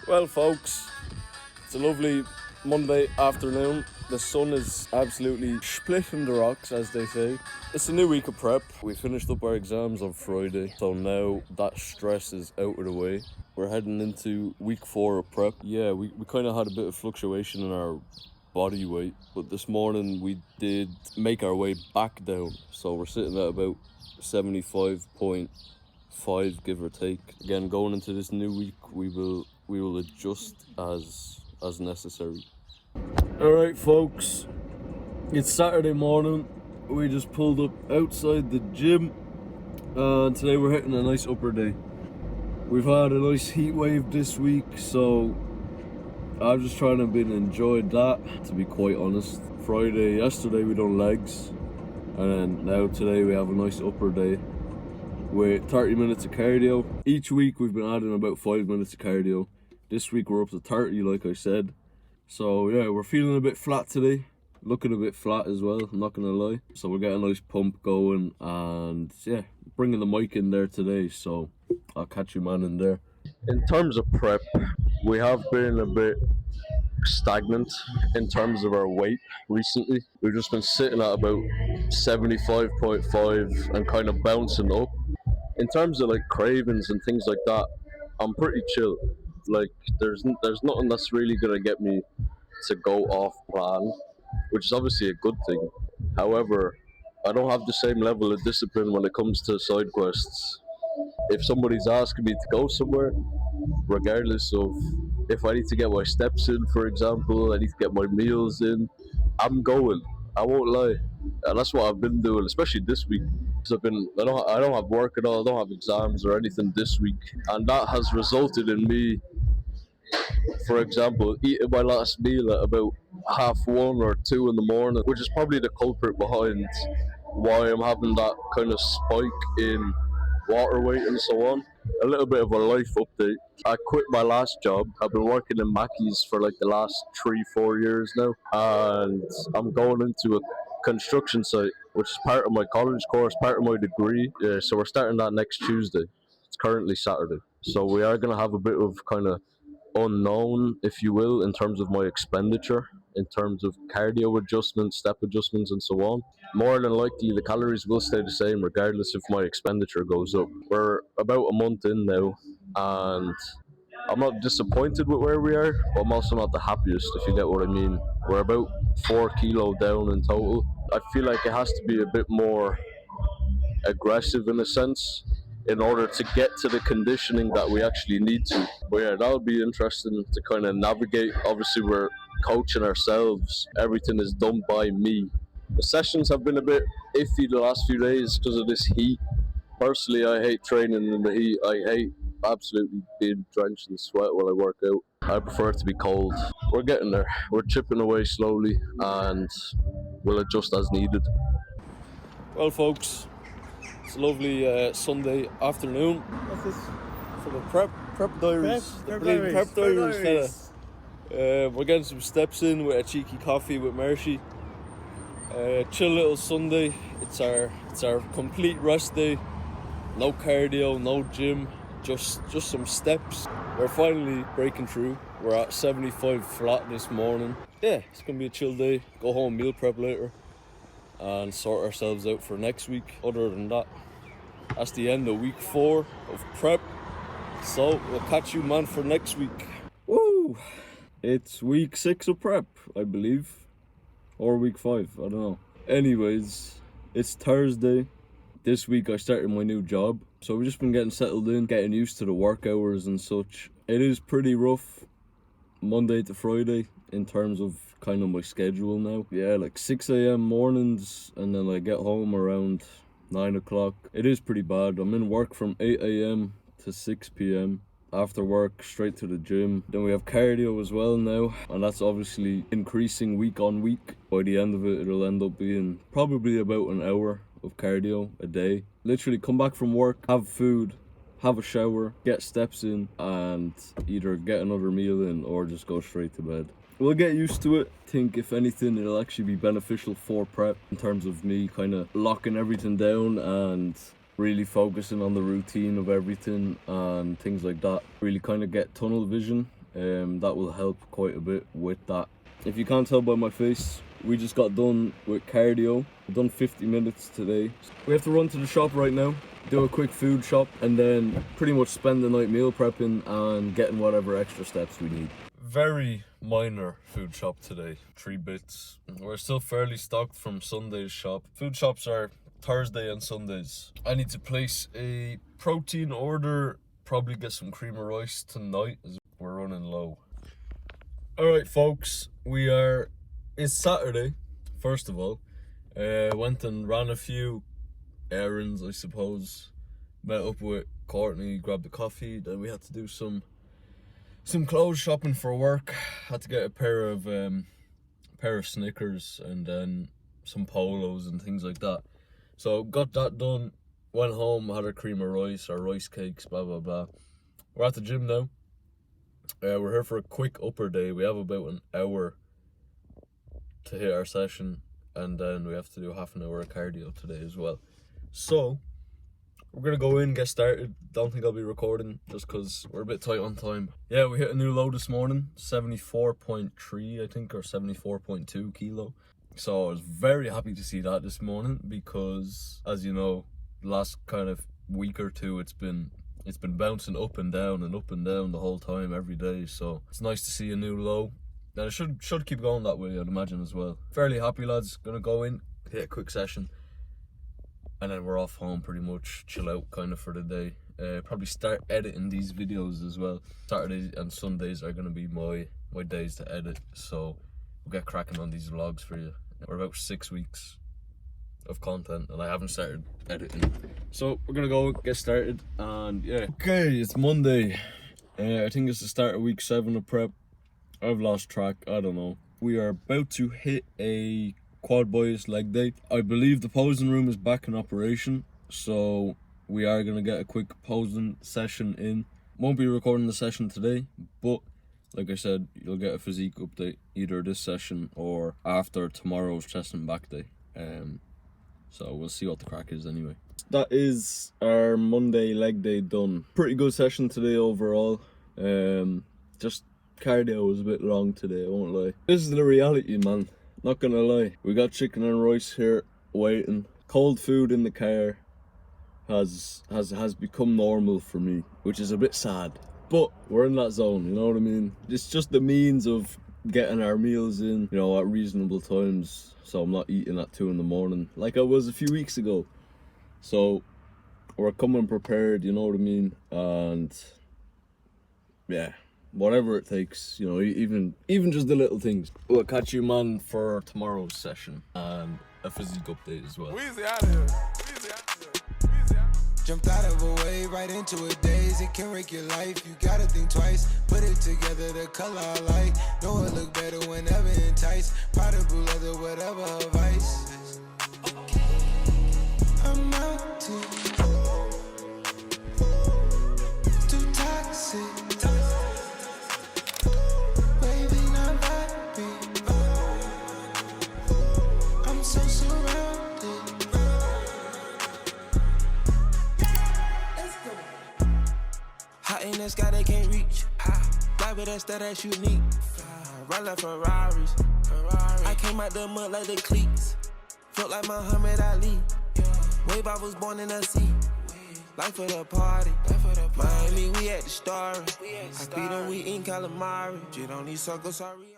Well folks, it's a lovely Monday afternoon. The sun is absolutely splitting the rocks, as they say. It's a new week of prep. We finished up our exams on Friday, so now that stress is out of the way. We're heading into week 4 of prep. Yeah, we kind of had a bit of fluctuation in our body weight, but this morning we did make our way back down. So we're sitting at about 75.5, give or take. Again, going into this new week, we will adjust as necessary. All right, folks, it's Saturday morning. We just pulled up outside the gym, and today we're hitting a nice upper day. We've had a nice heat wave this week, so I'm just trying to enjoy that, to be quite honest. Yesterday we done legs, and then now today we have a nice upper day with 30 minutes of cardio. Each week we've been adding about 5 minutes of cardio. This week we're up to 30, like I said. So yeah, we're feeling a bit flat today. Looking a bit flat as well, I'm not gonna lie. So we're getting a nice pump going, and yeah, bringing the mic in there today, so I'll catch you man in there. In terms of prep, we have been a bit stagnant in terms of our weight recently. We've just been sitting at about 75.5 and kind of bouncing up. In terms of like cravings and things like that, I'm pretty chill. Like there's nothing that's really gonna get me to go off plan, which is obviously a good thing. However, I don't have the same level of discipline when it comes to side quests. If somebody's asking me to go somewhere, regardless of if I need to get my steps in, for example, I need to get my meals in, I'm going. I won't lie, and that's what I've been doing, especially this week. Because I don't have work at all. I don't have exams or anything this week, and that has resulted in me, for example, eating my last meal at about 1:30 or 2 in the morning, which is probably the culprit behind why I'm having that kind of spike in water weight and so on. A little bit of a life update. I quit my last job. I've been working in Mackey's for like the last 3-4 years now, and I'm going into a construction site, which is part of my college course, part of my degree. Yeah, so we're starting that next Tuesday. It's currently Saturday, so we are going to have a bit of kind of unknown, if you will, in terms of my expenditure, in terms of cardio adjustments, step adjustments, and so on. More than likely, the calories will stay the same regardless if my expenditure goes up. We're about a month in now, and I'm not disappointed with where we are, but I'm also not the happiest, if you get what I mean. We're about 4 kilo down in total. I feel like it has to be a bit more aggressive in a sense in order to get to the conditioning that we actually need to. But yeah, that'll be interesting to kind of navigate. Obviously, we're coaching ourselves. Everything is done by me. The sessions have been a bit iffy the last few days because of this heat. Personally, I hate training in the heat. I hate absolutely being drenched in sweat while I work out. I prefer it to be cold. We're getting there. We're chipping away slowly, and we'll adjust as needed. Well, folks, it's a lovely Sunday afternoon. What's this? For the prep diaries. Prep diaries, fella. We're getting some steps in with a cheeky coffee with Mercy. Chill little Sunday. It's our complete rest day. No cardio, no gym, just some steps. We're finally breaking through. We're at 75 flat this morning. Yeah, it's gonna be a chill day. Go home, meal prep later, and sort ourselves out for next week. Other than that, that's the end of week 4 of prep. So we'll catch you man for next week. Woo! It's week 6 of prep, I believe. Or week 5, I don't know. Anyways, it's Thursday. This week I started my new job. So we've just been getting settled in, getting used to the work hours and such. It is pretty rough Monday to Friday in terms of kind of my schedule now. Yeah, like 6 a.m. mornings, and then I get home around 9 o'clock. It is pretty bad. I'm in work from 8 a.m. to 6 p.m. After work, straight to the gym. Then we have cardio as well now, and that's obviously increasing week on week. By the end of it, it'll end up being probably about an hour of cardio a day. Literally come back from work, have food, have a shower, get steps in, and either get another meal in or just go straight to bed. We'll get used to it. I think if anything, it'll actually be beneficial for prep in terms of me kind of locking everything down and really focusing on the routine of everything and things like that. Really kind of get tunnel vision That will help quite a bit with that. If you can't tell by my face, we just got done with cardio. We've done 50 minutes today. We have to run to the shop right now, do a quick food shop, and then pretty much spend the night meal prepping and getting whatever extra steps we need. Very minor food shop today, 3 bits. We're still fairly stocked from Sunday's shop. Food shops are Thursday and Sundays. I need to place a protein order, probably get some cream of rice tonight as we're running low. Alright folks, it's Saturday, first of all. Went and ran a few errands, I suppose. Met up with Courtney, grabbed a coffee, then we had to do some clothes shopping for work. Had to get a pair of Snickers and then some polos and things like that. So got that done, went home, had a cream of rice, our rice cakes, blah blah blah. We're at the gym now. We're here for a quick upper day. We have about an hour to hit our session, and then we have to do half an hour of cardio today as well. So we're gonna go in, get started. Don't think I'll be recording just because we're a bit tight on time. Yeah, we hit a new low this morning, 74.3 I think, or 74.2 kilo. So I was very happy to see that this morning because, as you know, the last kind of week or two it's been bouncing up and down the whole time, every day. So it's nice to see a new low. And it should keep going that way, I'd imagine, as well. Fairly happy, lads. Gonna go in, hit a quick session, and then we're off home pretty much, chill out kind of for the day. Probably start editing these videos as well. Saturdays and Sundays are gonna be my days to edit, so we'll get cracking on these vlogs for you. We're about 6 weeks of content and I haven't started editing, so we're gonna go get started. And yeah, okay, it's Monday. I think it's the start of week 7 of prep. I've lost track, I don't know. We are about to hit a quad bias leg day. I believe the posing room is back in operation, so we are gonna get a quick posing session in. Won't be recording the session today, but like I said, you'll get a physique update either this session or after tomorrow's chest and back day. So we'll see what the crack is anyway. That is our Monday leg day done. Pretty good session today overall. Just cardio was a bit long today, I won't lie. This is the reality, man. Not gonna lie. We got chicken and rice here waiting. Cold food in the car has become normal for me, which is a bit sad. But we're in that zone, you know what I mean? It's just the means of getting our meals in, you know, at reasonable times, so I'm not eating at 2 in the morning like I was a few weeks ago. So we're coming prepared, you know what I mean? And yeah, whatever it takes, you know, even just the little things. We'll catch you, man, for tomorrow's session and a physique update as well. Weezy out of here. Weezy out of here. Weezy out. Jumped out of a wave right into a daze. It can wreck your life. You gotta think twice. Put it together, the color I like. Know it look better whenever enticed. Powder blue leather, whatever her vice. I'm out too toxic. Waving on vibing. I'm so surrounded. Hot in the sky, they can't reach. Fly with us, that's unique. Run like Ferraris. I came out the mud like the cleats. Felt like Muhammad Ali. Wave, I was born in the sea. Life for the party. Miami, we at the Star. I feed them, we in calamari. Jit on these circles, sorry.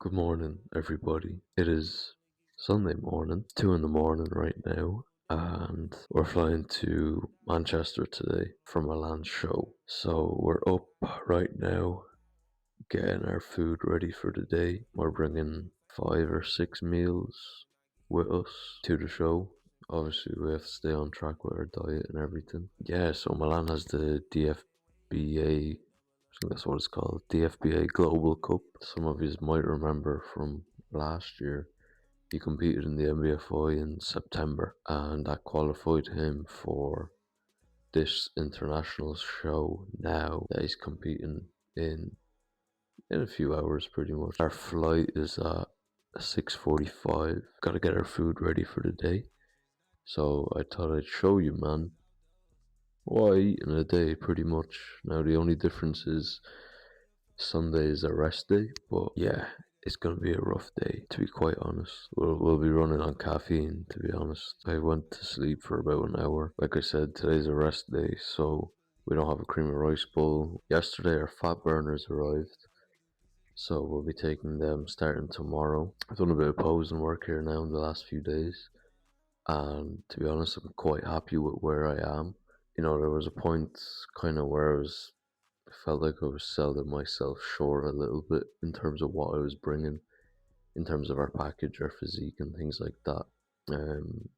Good morning, everybody. It is Sunday morning, 2 in the morning right now, and we're flying to Manchester today for Milan's show. So we're up right now, getting our food ready for the day. We're bringing 5 or 6 meals with us to the show. Obviously, we have to stay on track with our diet and everything. Yeah, so Milan has the DFBA, I think that's what it's called, DFBA Global Cup. Some of you might remember from last year, he competed in the MBFI in September, and that qualified him for this international show now that he's competing in a few hours pretty much. Our flight is at 6:45. Gotta get our food ready for the day. So I thought I'd show you, man, what I eat in a day pretty much. Now the only difference is Sunday is a rest day, but yeah, it's gonna be a rough day, to be quite honest. We'll be running on caffeine, to be honest. I went to sleep for about an hour. Like I said, today's a rest day, so we don't have a cream of rice bowl. Yesterday our fat burners arrived, so we'll be taking them starting tomorrow. I've done a bit of posing work here now in the last few days, and to be honest, I'm quite happy with where I am. You know, there was a point kind of where I felt like I was selling myself short a little bit in terms of what I was bringing, in terms of our package, our physique, and things like that.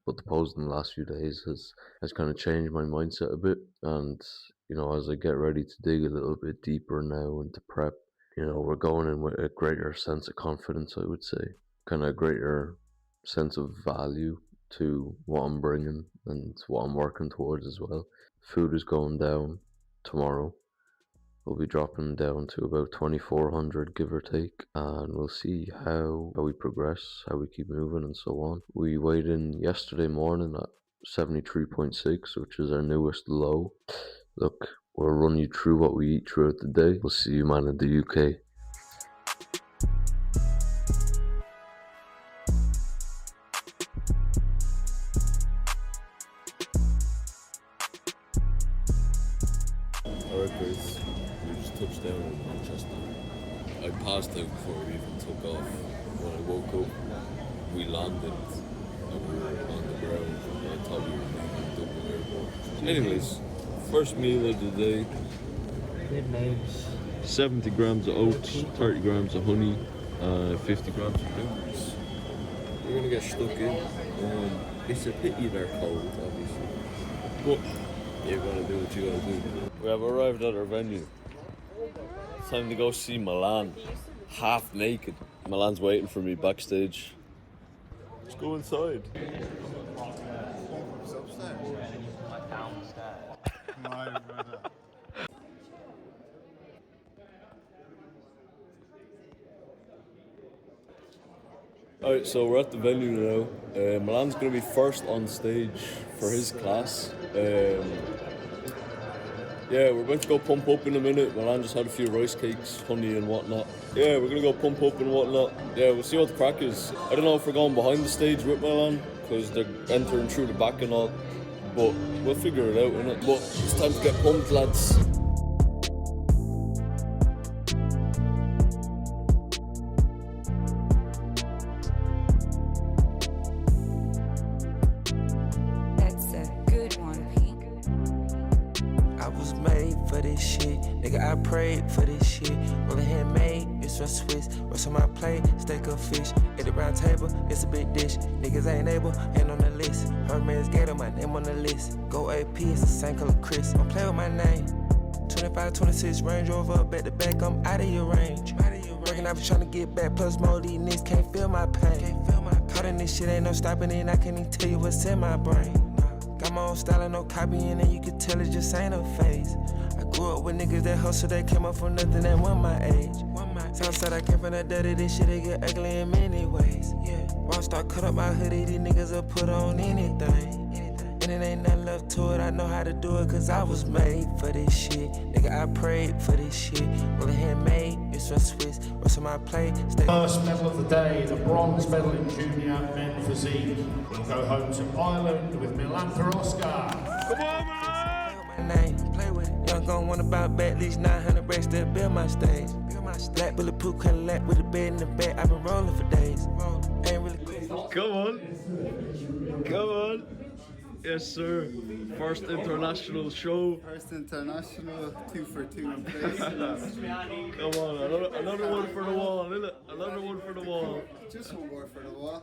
But the pose in the last few days has kind of changed my mindset a bit, and you know, as I get ready to dig a little bit deeper now into prep, you know, we're going in with a greater sense of confidence, I would say, kind of a greater sense of value to what I'm bringing and what I'm working towards as well. Food is going down tomorrow. We'll be dropping down to about 2400, give or take, and we'll see how we progress, how we keep moving, and so on. We weighed in yesterday morning at 73.6, which is our newest low. Look, we'll run you through what we eat throughout the day. We'll see you, man, in the UK. Alright guys, we just touched down in Manchester. I passed out before we even took off. When I woke up, we landed and we were on the ground. I thought we were leaving Dublin Airport. Anyways, first meal of the day. Good names. 70 grams of oats, 30 grams of honey, 50 grams of blueberries. We're gonna get stuck in. It's a pity they're cold, obviously. But you're gonna do what you gotta do. We have arrived at our venue. It's time to go see Milan. Half naked. Milan's waiting for me backstage. Let's go inside. Alright, so we're at the venue now. Milan's going to be first on stage for his class. Yeah, we're going to go pump up in a minute. Milan just had a few rice cakes, honey and whatnot. Yeah, we're going to go pump up and whatnot. Yeah, we'll see what the crack is. I don't know if we're going behind the stage with Milan, because they're entering through the back and all. But we'll figure it out, innit? But it's time to get pumped, lads. I prayed for this shit. Rolling handmade, it's from Swiss. Rest on my plate, steak of fish. At the round table, it's a big dish. Niggas ain't able, ain't on the list. Hermes Gator, my name on the list. Go AP, it's the same color Chris. Don't play with my name. 25, 26 Range Rover, back to back, I'm out of your range. Reckon I was trying to get back, plus more these niggas can't feel my pain. Caught in this shit, ain't no stopping it, I can't even tell you what's in my brain. Got my own style and no copying, and you can tell it just ain't a phase. I grew up with niggas that hustle, they came up from nothing that won my age. Southside, I came from the dirty, this shit, they get ugly in many ways. Wall start cut up my hoodie, these niggas will put on anything. And it ain't nothing left to it, I know how to do it, cause I was made for this shit. Nigga, I prayed for this shit. Rolling handmade, it's from Swiss. Rest on my plate, stay. First medal of the day, the bronze medal in junior men physique. We'll go home to Ireland with Milan Oscar. Come on, man! My name, play with it. Young gon' want about back, at least 900 racks to build my stage. Black bulletproof Cadillac with a bed in the back, I've been rolling for days. Ain't really cool. Come on. Come on. Yes, sir. First international show. First international, 2 for 2 in place. Come on, another one for the wall, innit? Another one for the wall. Just one more for the wall.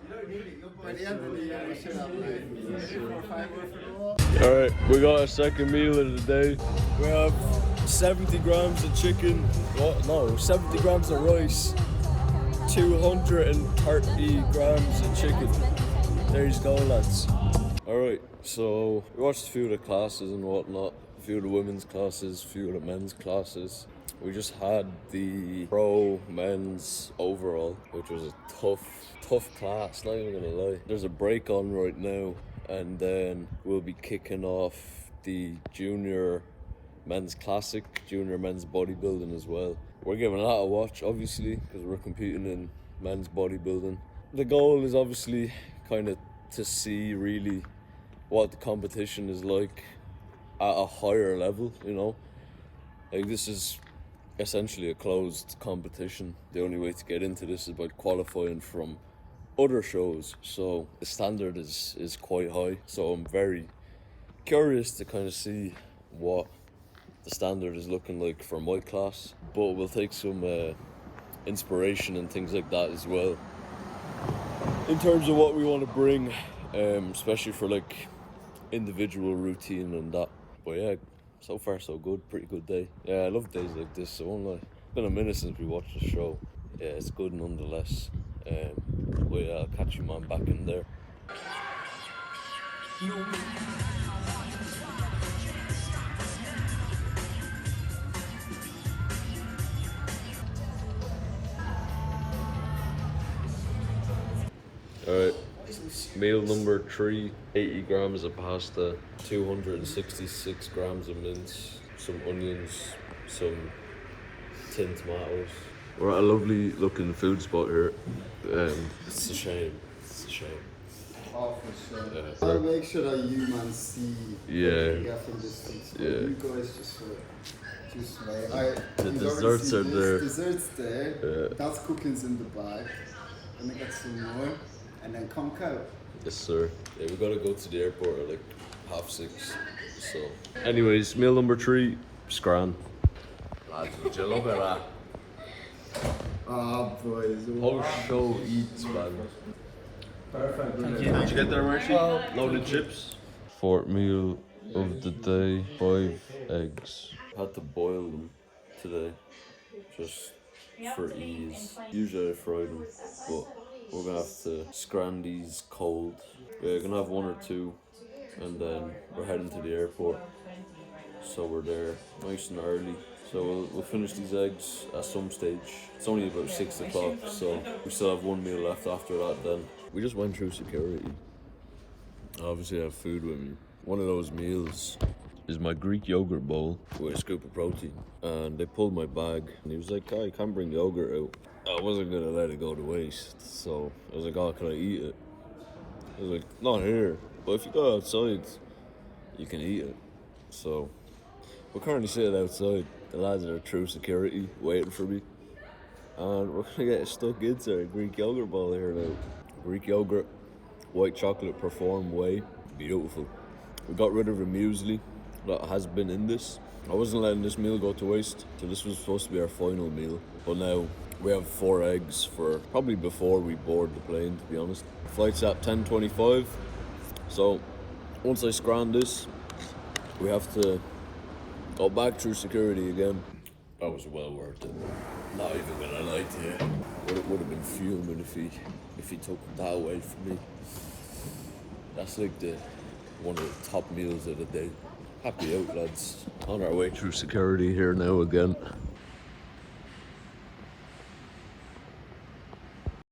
By the end of the year, we should have like 4 or 5 more for the wall. Alright, we got our second meal of the day. We have 70 grams of chicken. What? No, 70 grams of rice. 230 grams of chicken. There you go, lads. Alright, so we watched a few of the classes and whatnot, a few of the women's classes, a few of the men's classes. We just had the pro men's overall, which was a tough class, not even gonna lie. There's a break on right now, and then we'll be kicking off the junior men's classic, junior men's bodybuilding as well. We're giving a lot a watch, obviously, because we're competing in men's bodybuilding. The goal is obviously kind of to see really what the competition is like at a higher level, you know. Like, this is essentially a closed competition. The only way to get into this is by qualifying from other shows, so the standard is quite high. So I'm very curious to kind of see what the standard is looking like for my class, but we'll take some inspiration and things like that as well in terms of what we want to bring, especially for like individual routine and that. But yeah, so far so good, pretty good day. Yeah, I love days like this, so won't lie. It's been a minute since we watched the show. Yeah, it's good nonetheless. But yeah, I'll catch you man back in there. Alright, meal number 3, 80 grams of pasta, 266 grams of mince, some onions, some tin tomatoes. We're at a lovely looking food spot here. It's a shame. It's a shame. Oh, for sure. I'll make sure that you man see what you get from this food spot. You guys just wait. The desserts are there. Desserts there. That's cooking's in the bag. Gonna get some more. And then come out. Yes, sir. Yeah, we gotta go to the airport at like 6:30. So, anyways, meal number 3, scran. Lads, would you look at that? Ah, boys. Whole show eats, man. Perfect. Did you get there, Mercy? Loaded chips. 4th meal of the day, 5 eggs. Had to boil them today, just for ease. Usually I fry them, but we're gonna have to scran these cold. We're gonna have 1 or 2, and then we're heading to the airport. So we're there nice and early. So we'll finish these eggs at some stage. It's only about 6 o'clock, so we still have 1 meal left after that then. We just went through security. I obviously have food with me. One of those meals is my Greek yogurt bowl with a scoop of protein. And they pulled my bag and he was like, "Kai, you can't bring yogurt out." I wasn't gonna let it go to waste, so I was like, "Oh, can I eat it?" I was like, "Not here, but if you go outside, you can eat it." So we're currently sitting outside. The lads are through security, waiting for me. And we're gonna get stuck into a Greek yogurt bowl here now. Greek yogurt, white chocolate Perform Whey, beautiful. We got rid of the muesli that has been in this. I wasn't letting this meal go to waste, so this was supposed to be our final meal. But now we have 4 eggs for probably before we board the plane, to be honest. Flight's at 10:25, so once I scran this, we have to go back through security again. That was well worth it. Not even gonna lie to you. Would have been fuming if he took that away from me. That's like one of the top meals of the day. Happy out, lads. On our way through security here now again.